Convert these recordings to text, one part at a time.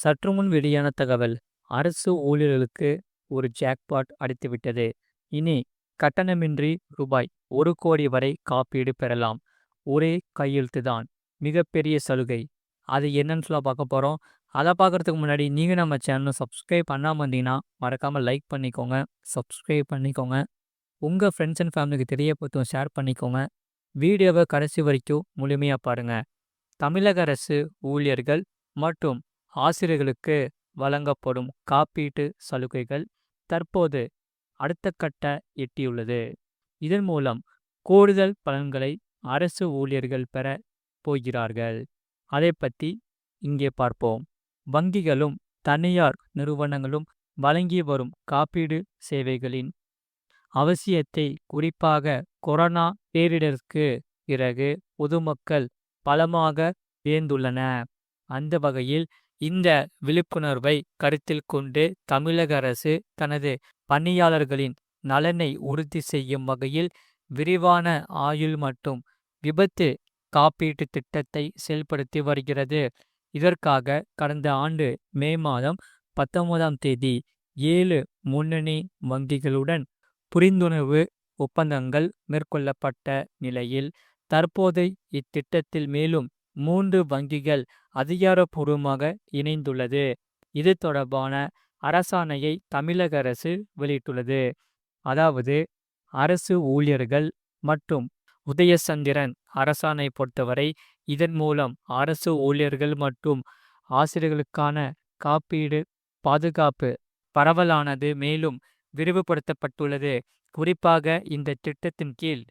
சற்று முன் வெளியான தகவல். அரசு ஊழியர்களுக்கு ஒரு ஜாக்பாட் அடித்துவிட்டது. இனி கட்டணமின்றி ரூபாய் 1,00,00,000 வரை காப்பீடு பெறலாம். ஒரே கையெழுத்துதான். மிகப்பெரிய சலுகை. அது என்னன்னு சொல்ல பார்க்க போறோம். அதை பார்க்கறதுக்கு முன்னாடி நீங்க நம்ம சேனலை சப்ஸ்கிரைப் பண்ணாம இருந்தீங்கன்னா மறக்காம லைக் பண்ணிக்கோங்க, சப்ஸ்கிரைப் பண்ணிக்கோங்க. உங்க ஃப்ரெண்ட்ஸ் அண்ட் ஃபேமிலிக்கு தெரியப்படுத்தும் ஷேர் பண்ணிக்கோங்க. வீடியோவை கடைசி வரைக்கும் முழுமையா பாருங்க. தமிழக அரசு ஊழியர்கள் மற்றும் ஆசிரியர்களுக்கு வழங்கப்படும் காப்பீட்டு சலுகைகள் தற்போது அடுத்த கட்ட எட்டியுள்ளது. இதன் மூலம் கூடுதல் பலன்களை அரசு ஊழியர்கள் பெற போகிறார்கள். அதை பற்றி இங்கே பார்ப்போம். வங்கிகளும் தனியார் நிறுவனங்களும் வழங்கி வரும் காப்பீடு சேவைகளின் அவசியத்தை குறிப்பாக கொரோனா பேரிடருக்கு பிறகு பொதுமக்கள் பலமாக வியந்துள்ளன. அந்த வகையில் இந்த விழிப்புணர்வை கருத்தில் கொண்டு தமிழக அரசு தனது பணியாளர்களின் நலனை உறுதி செய்யும் வகையில் விரிவான ஆயுள் மற்றும் விபத்து காப்பீட்டு திட்டத்தை செயல்படுத்தி வருகிறது. இதற்காக கடந்த ஆண்டு மே மாதம் 19ஆம் தேதி 7 முன்னணி வங்கிகளுடன் புரிந்துணர்வு ஒப்பந்தங்கள் மேற்கொள்ளப்பட்ட நிலையில் தற்போது இத்திட்டத்தில் மேலும் 3 வங்கிகள் அதிகாரப்பூர்வமாக இணைந்துள்ளது. இது தொடர்பான அரசாணையை தமிழக அரசு வெளியிட்டுள்ளது. அதாவது அரசு ஊழியர்கள் மற்றும் உதயசந்திரன் அரசாணை பொறுத்தவரை இதன் மூலம் அரசு ஊழியர்கள் மற்றும் ஆசிரியர்களுக்கான காப்பீடு பாதுகாப்பு பரவலானது மேலும் விரிவுபடுத்தப்பட்டுள்ளது. குறிப்பாக இந்த திட்டத்தின் கீழ்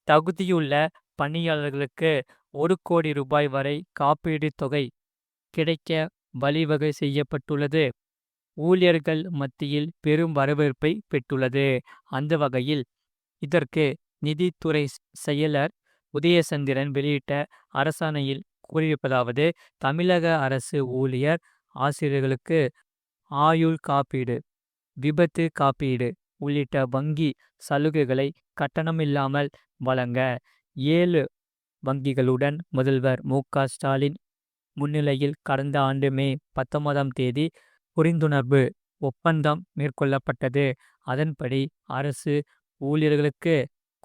தகுதியுள்ள பணியாளர்களுக்கு 1,00,00,000 ரூபாய் வரை காப்பீடு தொகை கிடைக்க வழிவகை செய்யப்பட்டுள்ளது. ஊழியர்கள் மத்தியில் பெரும் வரவேற்பை பெற்றுள்ளது. அந்த வகையில் இதற்கு நிதித்துறை செயலர் உதயசந்திரன் வெளியிட்ட அரசாணையில் கூறியிருப்பதாவது: தமிழக அரசு ஊழியர் ஆசிரியர்களுக்கு ஆயுள் காப்பீடு, விபத்து காப்பீடு உள்ளிட்ட வங்கி சலுகைகளை கட்டணமில்லாமல் வழங்க 7 வங்கிகளுடன் முதல்வர் மு.க. ஸ்டாலின் முன்னிலையில் கடந்த ஆண்டு மே 19ஆம் தேதி புரிந்துணர்வு ஒப்பந்தம் மேற்கொள்ளப்பட்டது. அதன்படி அரசு ஊழியர்களுக்கு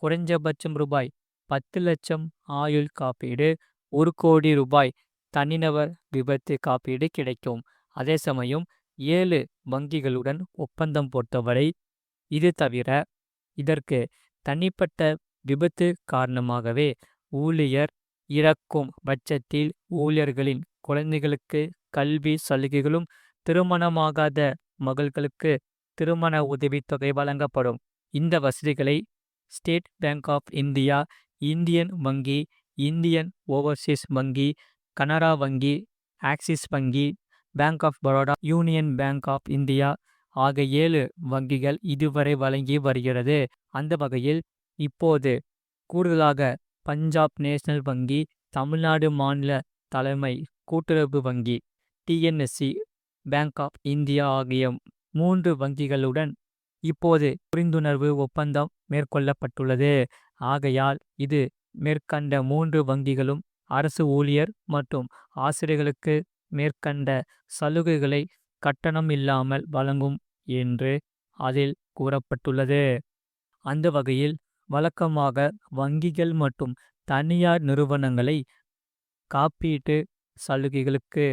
குறைஞ்சபட்சம் ரூபாய் 10 லட்சம் ஆயுள் காப்பீடு, 1,00,00,000 ரூபாய் தனிநபர் விபத்து காப்பீடு கிடைக்கும். அதே சமயம் 7 வங்கிகளுடன் ஒப்பந்தம் பொறுத்தவரை இது தவிர இதற்கு தனிப்பட்ட விபத்து காரணமாகவே ஊழியர் இறக்கும் பட்சத்தில் ஊழியர்களின் குழந்தைகளுக்கு கல்வி சலுகைகளும், திருமணமாகாத மகள்களுக்கு திருமண உதவித்தொகை வழங்கப்படும். இந்த வசதிகளை State Bank of India, Indian வங்கி, இந்தியன் ஓவர்சீஸ் வங்கி, கனரா வங்கி, ஆக்சிஸ் வங்கி, Bank of Baroda, Union Bank of India ஆகிய 7 வங்கிகள் இதுவரை வழங்கி வருகிறது. அந்த வகையில் இப்போது கூடுதலாக பஞ்சாப் நேஷனல் வங்கி, தமிழ்நாடு மாநில தலைமை கூட்டுறவு வங்கி, டிஎன்எஸ்சி, பேங்க் ஆஃப் இந்தியா ஆகிய 3 வங்கிகளுடன் இப்போது புரிந்துணர்வு ஒப்பந்தம் மேற்கொள்ளப்பட்டுள்ளது. ஆகையால் இது மேற்கண்ட 3 வங்கிகளும் அரசு ஊழியர் மற்றும் ஆசிரியர்களுக்கு மேற்கண்ட சலுகைகளை கட்டணம் இல்லாமல் வழங்கும் என்று அதில் கூறப்பட்டுள்ளது. அந்த வகையில் வழக்கமாக வங்கிகள் மற்றும் தனியார் நிறுவனங்களை காப்பீட்டு சலுகைகளுக்கு,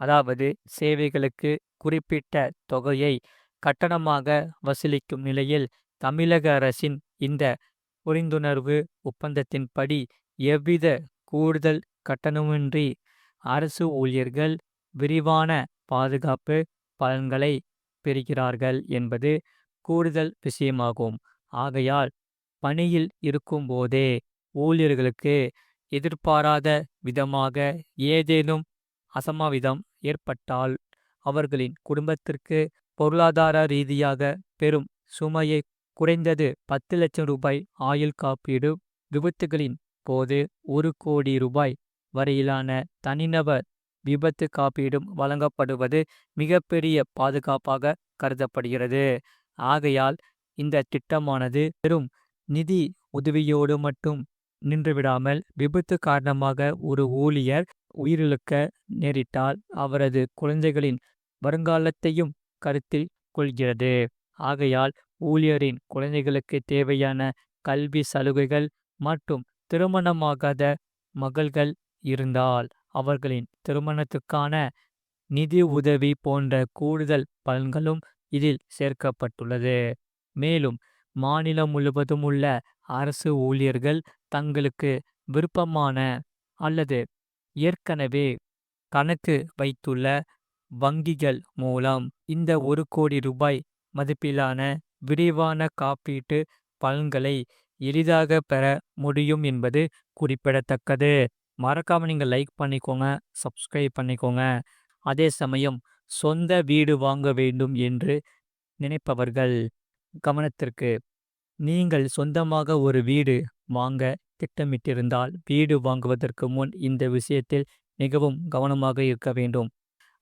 அதாவது சேவைகளுக்கு குறிப்பிட்ட தொகையை கட்டணமாக வசூலிக்கும் நிலையில் தமிழக அரசின் இந்த புரிந்துணர்வு ஒப்பந்தத்தின்படி எவ்வித கூடுதல் கட்டணமின்றி அரசு ஊழியர்கள் விரிவான பாதுகாப்பு பலன்களை பெறுகிறார்கள் என்பது கூடுதல் விஷயமாகும். ஆகையால் பணியில் இருக்கும்போதே ஊழியர்களுக்கு எதிர்பாராத விதமாக ஏதேனும் அசம்பாவிதம் ஏற்பட்டால் அவர்களின் குடும்பத்திற்கு பொருளாதார ரீதியாக பெரும் சுமையை குறைந்தது 10 லட்சம் ரூபாய் ஆயுள் காப்பீடு, விபத்துகளின் போது 1,00,00,000 ரூபாய் வரையிலான தனிநபர் விபத்து காப்பீடும் வழங்கப்படுவது மிகப்பெரிய பாதுகாப்பாக கருதப்படுகிறது. ஆகையால் இந்த திட்டமானது வெறும் நிதி உதவியோடு மட்டும் நின்றுவிடாமல் விபத்து காரணமாக ஒரு ஊழியர் உயிரிழக்க நேரிட்டால் அவரது குழந்தைகளின் வருங்காலத்தையும் கருத்தில் கொள்கிறது. ஆகையால் ஊழியரின் குழந்தைகளுக்கு தேவையான கல்வி சலுகைகள் மற்றும் திருமணமாகாத மகள்கள் இருந்தால் அவர்களின் திருமணத்துக்கான நிதி உதவி போன்ற கூடுதல் பலன்களும் இதில் சேர்க்கப்பட்டுள்ளது. மேலும் மாநிலம் முழுவதும் உள்ள அரசு ஊழியர்கள் தங்களுக்கு விருப்பமான அல்லது ஏற்கனவே கணக்கு வைத்துள்ள வங்கிகள் மூலம் இந்த 1 கோடி ரூபாய் மதிப்பிலான விரிவான காப்பீட்டு பலன்களை எளிதாக பெற முடியும் என்பது குறிப்பிடத்தக்கது. மறக்காம நீங்க லைக் பண்ணிக்கோங்க, சப்ஸ்கிரைப் பண்ணிக்கோங்க. அதே சமயம் சொந்த வீடு வாங்க வேண்டும் என்று நினைப்பவர்கள் கவனத்திற்கு, நீங்கள் சொந்தமாக ஒரு வீடு வாங்க திட்டமிட்டிருந்தால் வீடு வாங்குவதற்கு முன் இந்த விஷயத்தில் மிகவும் கவனமாக இருக்க வேண்டும்.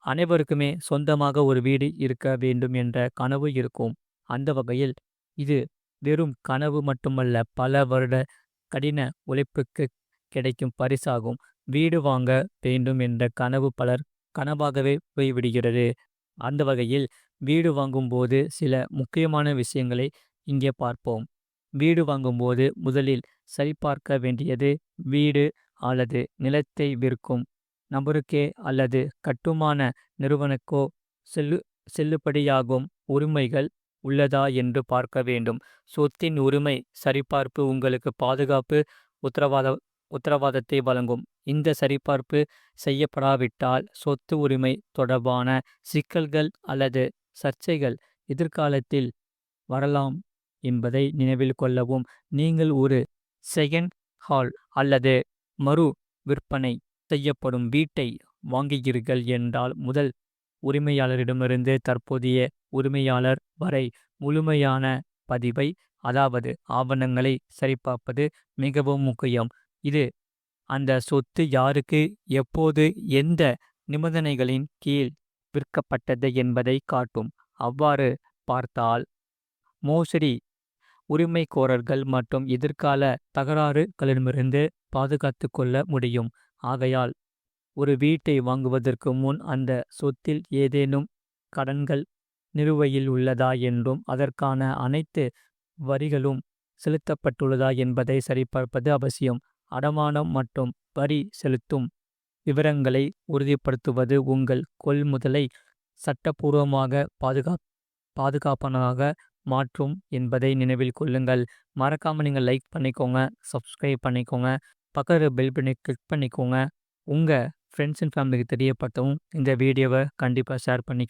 அனைவருக்குமே சொந்தமாக ஒரு வீடு இருக்க வேண்டும் என்ற கனவு இருக்கும். அந்த வகையில் இது வெறும் கனவு மட்டுமல்ல, பல வருட கடின உழைப்புக்கு கிடைக்கும் பரிசாகும். வீடு வாங்க வேண்டும் என்ற கனவு பலர் கனவாகவே போய்விடுகிறது. அந்த வகையில் வீடு வாங்கும்போது சில முக்கியமான விஷயங்களை இங்கே பார்ப்போம். வீடு வாங்கும்போது முதலில் சரிபார்க்க வேண்டியது வீடு அல்லது நிலத்தை விற்கும் நபருக்கே அல்லது கட்டுமான நிறுவனக்கோ செல்லுபடியாகும் உரிமைகள் உள்ளதா என்று பார்க்க வேண்டும். சொத்தின் உரிமை சரிபார்ப்பு உங்களுக்கு பாதுகாப்பு உத்தரவாதத்தை வழங்கும். இந்த சரிபார்ப்பு செய்யப்படாவிட்டால் சொத்து உரிமை தொடர்பான சிக்கல்கள் அல்லது சர்ச்சைகள் எதிர்காலத்தில் வரலாம் என்பதை நினைவில் கொள்ளவும். நீங்கள் ஒரு செகண்ட் ஹால் அல்லது மறு விற்பனை செய்யப்படும் வீட்டை வாங்குகிறீர்கள் என்றால் முதல் உரிமையாளரிடமிருந்து தற்போதைய உரிமையாளர் வரை முழுமையான பதிவை, அதாவது ஆவணங்களை சரிபார்ப்பது மிகவும் முக்கியம். இது அந்த சொத்து யாருக்கு எப்போது எந்த நிபந்தனைகளின் கீழ் விற்கப்பட்டது என்பதை காட்டும். அவ்வாறு பார்த்தால் மோசடி, உரிமைகோரல்கள் மற்றும் எதிர்கால தகராறுகளிடமிருந்து பாதுகாத்து கொள்ள முடியும். ஆகையால் ஒரு வீட்டை வாங்குவதற்கு முன் அந்த சொத்தில் ஏதேனும் கடன்கள் நிலுவையில் உள்ளதா என்றும் அதற்கான அனைத்து வரிகளும் செலுத்தப்பட்டுள்ளதா என்பதை சரிபார்ப்பது அவசியம். அடமானம் மற்றும் வரி செலுத்தும் விவரங்களை உறுதிப்படுத்துவது உங்கள் கொள்முதலை சட்டப்பூர்வமாக பாதுகாப்பானதாக மாற்றும் என்பதை நினைவில் கொள்ளுங்கள். மறக்காமல் நீங்கள் லைக் பண்ணிக்கோங்க, சப்ஸ்கிரைப் பண்ணிக்கோங்க, பக்கத்தில் பெல் பட்டனை கிளிக் பண்ணிக்கோங்க. உங்கள் ஃப்ரெண்ட்ஸ் அண்ட் ஃபேமிலிக்கு தெரியப்படுத்தவும் இந்த வீடியோவை கண்டிப்பாக ஷேர் பண்ணி